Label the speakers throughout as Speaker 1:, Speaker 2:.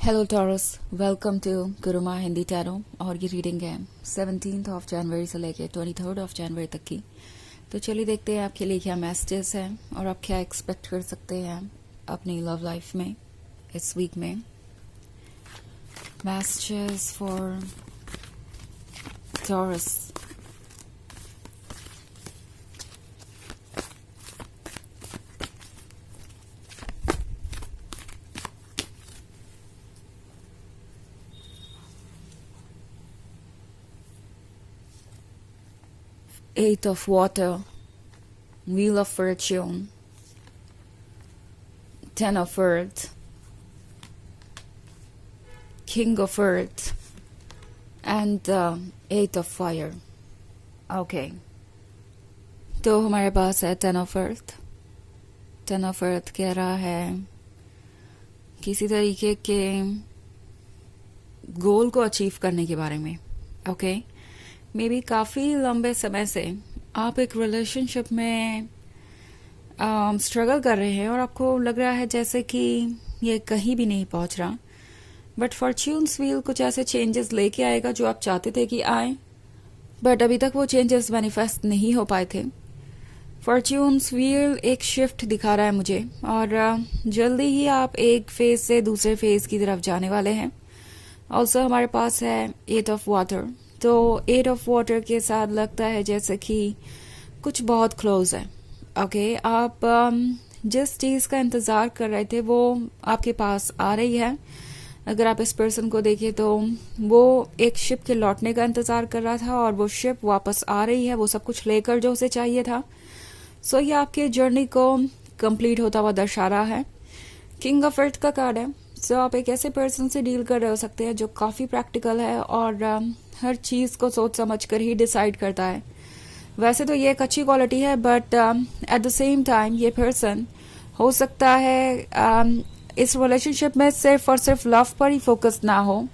Speaker 1: Hello Taurus, welcome to Gurumaa Hindi tarot. और ये reading है 17 जनवरी से लेके 23 जनवरी तक की। तो चलिए देखते हैं आपके लिए क्या मैसेजेस हैं और आप क्या एक्सपेक्ट कर सकते हैं अपनी लव लाइफ में इस वीक में। Messages for taurus. Eight of Water, Wheel of Fortune, Ten of Earth, King of Earth, and Eight of Fire. Okay. तो हमारे पास है ten of earth. Ten of earth कह रहा है किसी तरीके के गोल को अचीव करने के बारे में। ओके, मे बी काफ़ी लंबे समय से आप एक रिलेशनशिप में स्ट्रगल कर रहे हैं और आपको लग रहा है जैसे कि ये कहीं भी नहीं पहुंच रहा। बट फॉर्च्यून्स व्हील कुछ ऐसे चेंजेस लेके आएगा जो आप चाहते थे कि आए, बट अभी तक वो चेंजेस मैनिफेस्ट नहीं हो पाए थे। फॉर्च्यून्स व्हील एक शिफ्ट दिखा रहा है मुझे, और जल्दी ही आप एक फेज से दूसरे फेज की तरफ जाने वाले हैं। ऑल्सो हमारे पास है एट ऑफ वाटर। तो एट ऑफ वाटर के साथ लगता है जैसे कि कुछ बहुत क्लोज है। ओके, आप जिस चीज़ का इंतज़ार कर रहे थे वो आपके पास आ रही है। अगर आप इस पर्सन को देखें तो वो एक शिप के लौटने का इंतज़ार कर रहा था और वो शिप वापस आ रही है, वो सब कुछ लेकर जो उसे चाहिए था। सो ये आपके जर्नी को कंप्लीट होता हुआ दर्शा रहा है। किंग ऑफ अर्थ का कार्ड है। सो आप एक ऐसे पर्सन से डील कर रहे हो सकते हैं जो काफ़ी प्रैक्टिकल है और हर चीज़ को सोच समझ कर ही डिसाइड करता है। वैसे तो ये एक अच्छी क्वालिटी है, but at the same time ये पर्सन हो सकता है इस रिलेशनशिप में सिर्फ और सिर्फ लव पर ही फोकस ना हो,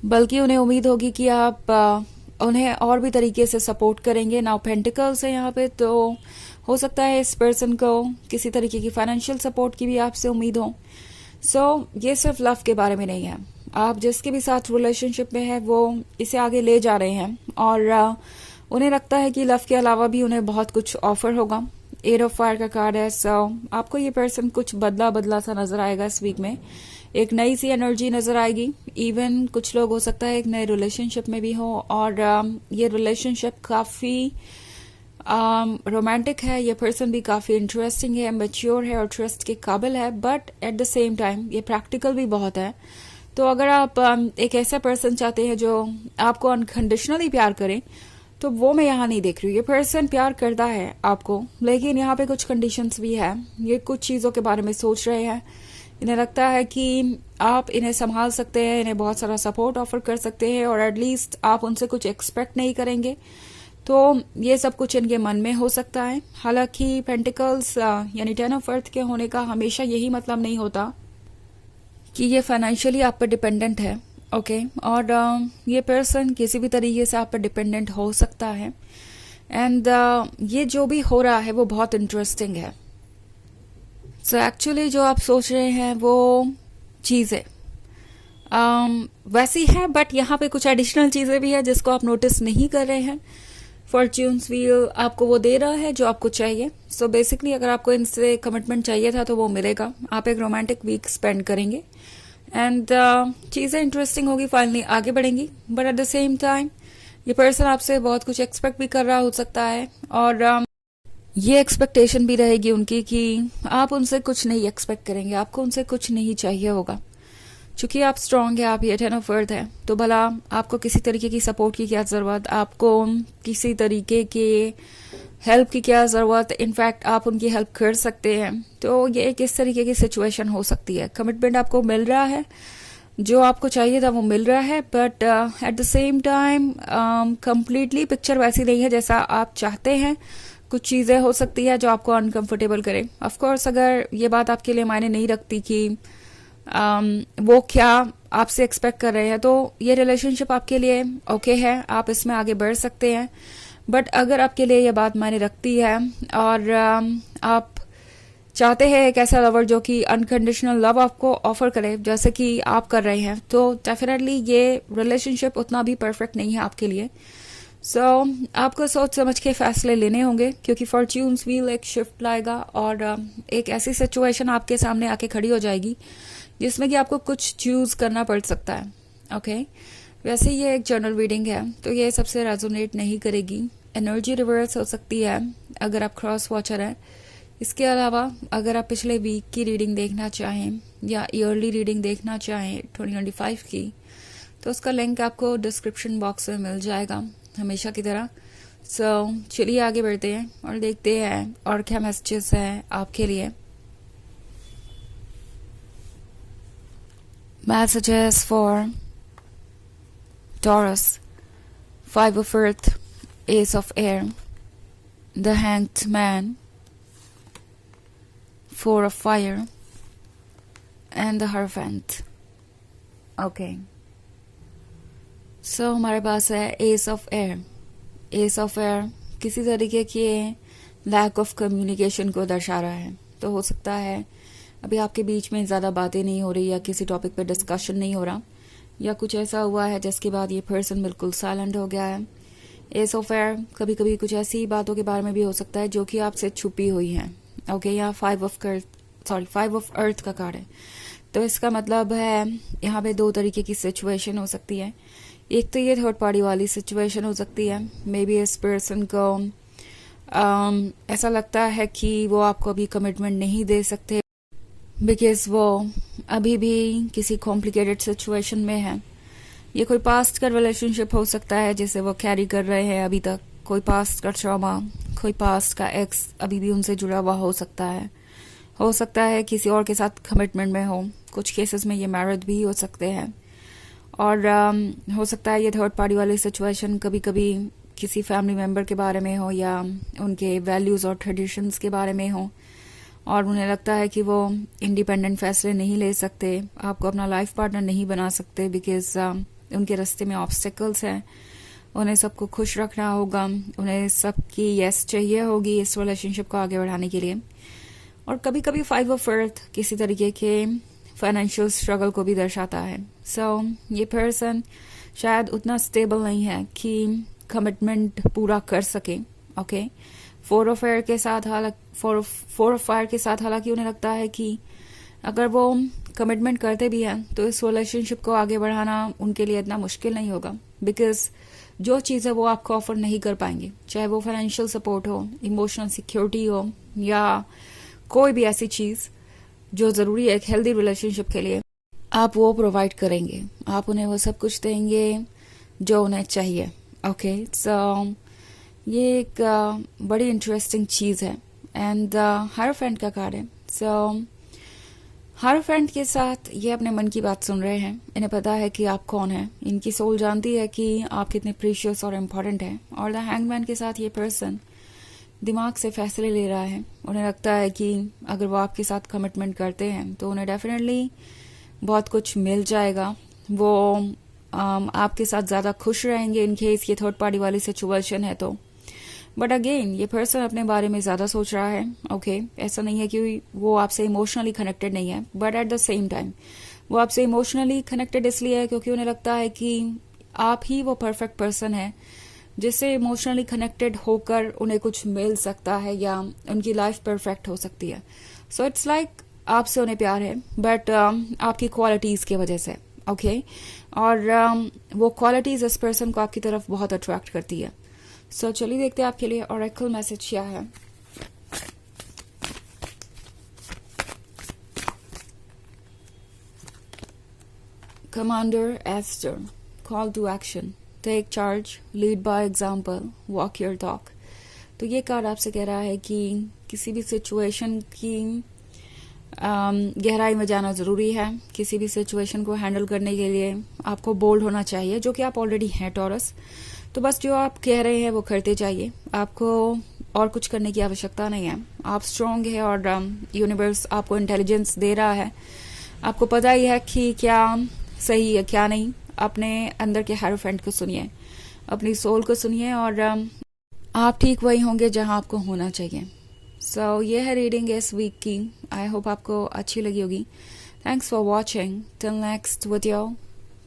Speaker 1: बल्कि उन्हें उम्मीद होगी कि आप उन्हें और भी तरीके से सपोर्ट करेंगे। नाउ पेंटिकल्स है यहाँ पे, तो हो सकता है इस पर्सन को किसी तरीके की फाइनेंशियल सपोर्ट की भी आपसे उम्मीद हो। सो ये सिर्फ लव के बारे में नहीं है। आप जिसके भी साथ रिलेशनशिप में है वो इसे आगे ले जा रहे हैं और उन्हें लगता है कि लव के अलावा भी उन्हें बहुत कुछ ऑफर होगा। एट ऑफ फायर का कार्ड है। सो आपको ये पर्सन कुछ बदला बदला सा नजर आएगा इस वीक में। एक नई सी एनर्जी नजर आएगी। इवन कुछ लोग हो सकता है एक नए रिलेशनशिप में भी हो और ये रिलेशनशिप काफ़ी रोमांटिक है। ये पर्सन भी काफ़ी इंटरेस्टिंग है, मैच्योर है और ट्रस्ट के काबिल है, but at the same time ये प्रैक्टिकल भी बहुत है। तो अगर आप एक ऐसा पर्सन चाहते हैं जो आपको अनकंडीशनली प्यार करे, तो वो मैं यहाँ नहीं देख रही हूँ। ये पर्सन प्यार करता है आपको, लेकिन यहाँ पे कुछ कंडीशंस भी है। ये कुछ चीज़ों के बारे में सोच रहे हैं। इन्हें लगता है कि आप इन्हें संभाल सकते हैं, इन्हें बहुत सारा सपोर्ट ऑफर कर सकते हैं और एटलीस्ट आप उनसे कुछ एक्सपेक्ट नहीं करेंगे। तो ये सब कुछ इनके मन में हो सकता है। हालांकि पेंटिकल्स यानी टेन ऑफ अर्थ के होने का हमेशा यही मतलब नहीं होता कि ये फाइनेंशियली आप पर डिपेंडेंट है। ओके, और ये पर्सन किसी भी तरीके से आप पर डिपेंडेंट हो सकता है। एंड ये जो भी हो रहा है वो बहुत इंटरेस्टिंग है। सो एक्चुअली जो आप सोच रहे हैं वो चीज़ें वैसी है, बट यहाँ पे कुछ एडिशनल चीज़ें भी है जिसको आप नोटिस नहीं कर रहे हैं। फॉर्च्यून्स व्हील आपको वो दे रहा है जो आपको चाहिए। सो बेसिकली अगर आपको इनसे कमिटमेंट चाहिए था तो वो मिलेगा। आप एक रोमांटिक वीक स्पेंड करेंगे एंड चीज़ें इंटरेस्टिंग होगी, फाइनली आगे बढ़ेंगी। But at the same time ये पर्सन आपसे बहुत कुछ एक्सपेक्ट भी कर रहा हो सकता है और ये एक्सपेक्टेशन भी रहेगी उनकी कि आप उनसे कुछ नहीं एक्सपेक्ट करेंगे, आपको उनसे कुछ नहीं चाहिए होगा। चूंकि आप स्ट्रांग है, आप ये टेन ऑफ अर्थ है, तो भला आपको किसी तरीके की सपोर्ट की क्या ज़रूरत, आपको किसी तरीके के हेल्प की क्या ज़रूरत। इनफैक्ट आप उनकी हेल्प कर सकते हैं। तो ये किस तरीके की सिचुएशन हो सकती है। कमिटमेंट आपको मिल रहा है, जो आपको चाहिए था वो मिल रहा है, but at the same time completely picture वैसी नहीं है जैसा आप चाहते हैं। कुछ चीज़ें हो सकती है जो आपको अनकंफर्टेबल करे। ऑफकोर्स अगर ये बात आपके लिए मायने नहीं रखती कि वो क्या आपसे एक्सपेक्ट कर रहे हैं, तो ये रिलेशनशिप आपके लिए ओके है, आप इसमें आगे बढ़ सकते हैं। बट अगर आपके लिए ये बात मायने रखती है और आप चाहते हैं एक ऐसा लवर जो कि अनकंडीशनल लव आपको ऑफर करे जैसे कि आप कर रहे हैं, तो डेफिनेटली ये रिलेशनशिप उतना भी परफेक्ट नहीं है आपके लिए। सो आपको सोच समझ के फैसले लेने होंगे, क्योंकि फॉर्च्यून्स व्हील एक शिफ्ट लाएगा और एक ऐसी सिचुएशन आपके सामने आके खड़ी हो जाएगी जिसमें कि आपको कुछ चूज करना पड़ सकता है। ओके, वैसे ये एक जनरल रीडिंग है तो ये सबसे रेजोनेट नहीं करेगी। एनर्जी रिवर्स हो सकती है अगर आप क्रॉस वॉचर हैं। इसके अलावा अगर आप पिछले वीक की रीडिंग देखना चाहें या ईयरली रीडिंग देखना चाहें 2025 की, तो उसका लिंक आपको डिस्क्रिप्शन बॉक्स में मिल जाएगा हमेशा की तरह। सो चलिए आगे बढ़ते हैं और देखते हैं और क्या मैसेजेस हैं आपके लिए। Messages for Taurus, 5 of Earth, Ace of Air, the Hanged Man, 4 of Fire, and the Hierophant. Okay. So हमारे पास है Ace of Air. Ace of Air किसी तरीके के लैक ऑफ कम्युनिकेशन को दर्शा रहा है। तो हो सकता है अभी आपके बीच में ज़्यादा बातें नहीं हो रही या किसी टॉपिक पे डिस्कशन नहीं हो रहा, या कुछ ऐसा हुआ है जिसके बाद ये पर्सन बिल्कुल साइलेंट हो गया है। एस ऑफ एयर कभी कभी कुछ ऐसी बातों के बारे में भी हो सकता है जो कि आपसे छुपी हुई हैं। ओके, यहाँ 5 ऑफ अर्थ का कार्ड है, तो इसका मतलब है यहाँ पे 2 तरीके की सिचुएशन हो सकती है। एक तो ये थर्ड पार्टी वाली सिचुएशन हो सकती है। मे बी इस पर्सन को ऐसा लगता है कि वो आपको अभी कमिटमेंट नहीं दे सकते बिकॉज वो अभी भी किसी कॉम्प्लिकेटेड सिचुएशन में है। ये कोई पास्ट का रिलेशनशिप हो सकता है जिसे वो कैरी कर रहे हैं अभी तक। कोई पास्ट का ट्रॉमा, कोई पास्ट का एक्स अभी भी उनसे जुड़ा हुआ हो सकता है। हो सकता है किसी और के साथ कमिटमेंट में हो। कुछ केसेस में ये मैरिड भी हो सकते हैं। और हो सकता है ये थर्ड पार्टी वाली सिचुएशन कभी कभी किसी फैमिली मेम्बर के बारे में हो या उनके वैल्यूज़ और ट्रेडिशंस के बारे में हो, और उन्हें लगता है कि वो इंडिपेंडेंट फैसले नहीं ले सकते, आपको अपना लाइफ पार्टनर नहीं बना सकते बिकॉज उनके रास्ते में ऑब्स्टेकल्स हैं। उन्हें सबको खुश रखना होगा, उन्हें सबकी यस चाहिए होगी इस रिलेशनशिप को आगे बढ़ाने के लिए। और कभी कभी 5 ऑफ अर्थ किसी तरीके के फाइनेंशियल स्ट्रगल को भी दर्शाता है। सो ये पर्सन शायद उतना स्टेबल नहीं है कि कमिटमेंट पूरा कर सके। ओके, 4 ऑफ फायर के साथ हालांकि उन्हें लगता है कि अगर वो कमिटमेंट करते भी हैं तो इस रिलेशनशिप को आगे बढ़ाना उनके लिए इतना मुश्किल नहीं होगा बिकॉज जो चीज़ें वो आपको ऑफर नहीं कर पाएंगे, चाहे वो फाइनेंशियल सपोर्ट हो, इमोशनल सिक्योरिटी हो या कोई भी ऐसी चीज़ जो ज़रूरी है एक हेल्दी रिलेशनशिप के लिए, आप वो प्रोवाइड करेंगे। आप उन्हें वो सब कुछ देंगे जो उन्हें चाहिए। ओके, सो ये एक बड़ी इंटरेस्टिंग चीज़ है। एंड हायरोफेंट का कार्ड है। सो हायरोफेंट के साथ ये अपने मन की बात सुन रहे हैं। इन्हें पता है कि आप कौन हैं। इनकी सोल जानती है कि आप कितने प्रीशियस और इम्पोर्टेंट हैं। और द हैंगमैन के साथ ये पर्सन दिमाग से फैसले ले रहा है। उन्हें लगता है कि अगर वो आपके साथ कमिटमेंट करते हैं तो उन्हें डेफिनेटली बहुत कुछ मिल जाएगा। वो आपके साथ ज़्यादा खुश रहेंगे इन केस ये थर्ड पार्टी वाली सिचुएशन है तो। बट अगेन ये पर्सन अपने बारे में ज़्यादा सोच रहा है। ओके, ऐसा नहीं है कि वो आपसे इमोशनली कनेक्टेड नहीं है, but at the same time वो आपसे इमोशनली कनेक्टेड इसलिए है क्योंकि उन्हें लगता है कि आप ही वो परफेक्ट पर्सन है जिससे इमोशनली कनेक्टेड होकर उन्हें कुछ मिल सकता है या उनकी लाइफ परफेक्ट हो सकती है। सो इट्स लाइक आपसे उन्हें प्यार है बट आपकी क्वालिटीज़ की वजह से। ओके, और वो क्वालिटीज़ इस पर्सन को आपकी तरफ बहुत अट्रैक्ट करती है। सो चलिए देखते हैं आपके लिए ऑरेकल मैसेज क्या है। Commander Aster, call to action, take charge, lead by example, walk your talk. तो ये कार्ड आपसे कह रहा है कि किसी भी सिचुएशन की गहराई में जाना ज़रूरी है। किसी भी सिचुएशन को हैंडल करने के लिए आपको बोल्ड होना चाहिए, जो कि आप ऑलरेडी हैं टॉरस। तो बस जो आप कह रहे हैं वो करते जाइए। आपको और कुछ करने की आवश्यकता नहीं है। आप स्ट्रांग है और यूनिवर्स आपको इंटेलिजेंस दे रहा है। आपको पता ही है कि क्या सही है क्या नहीं। अपने अंदर के हायरोफेंट को सुनिए, अपनी सोल को सुनिए और आप ठीक वही होंगे जहां आपको होना चाहिए। सो ये है रीडिंग इस वीक की। आई होप आपको अच्छी लगी होगी। Thanks for watching. Till next video,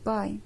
Speaker 1: bye.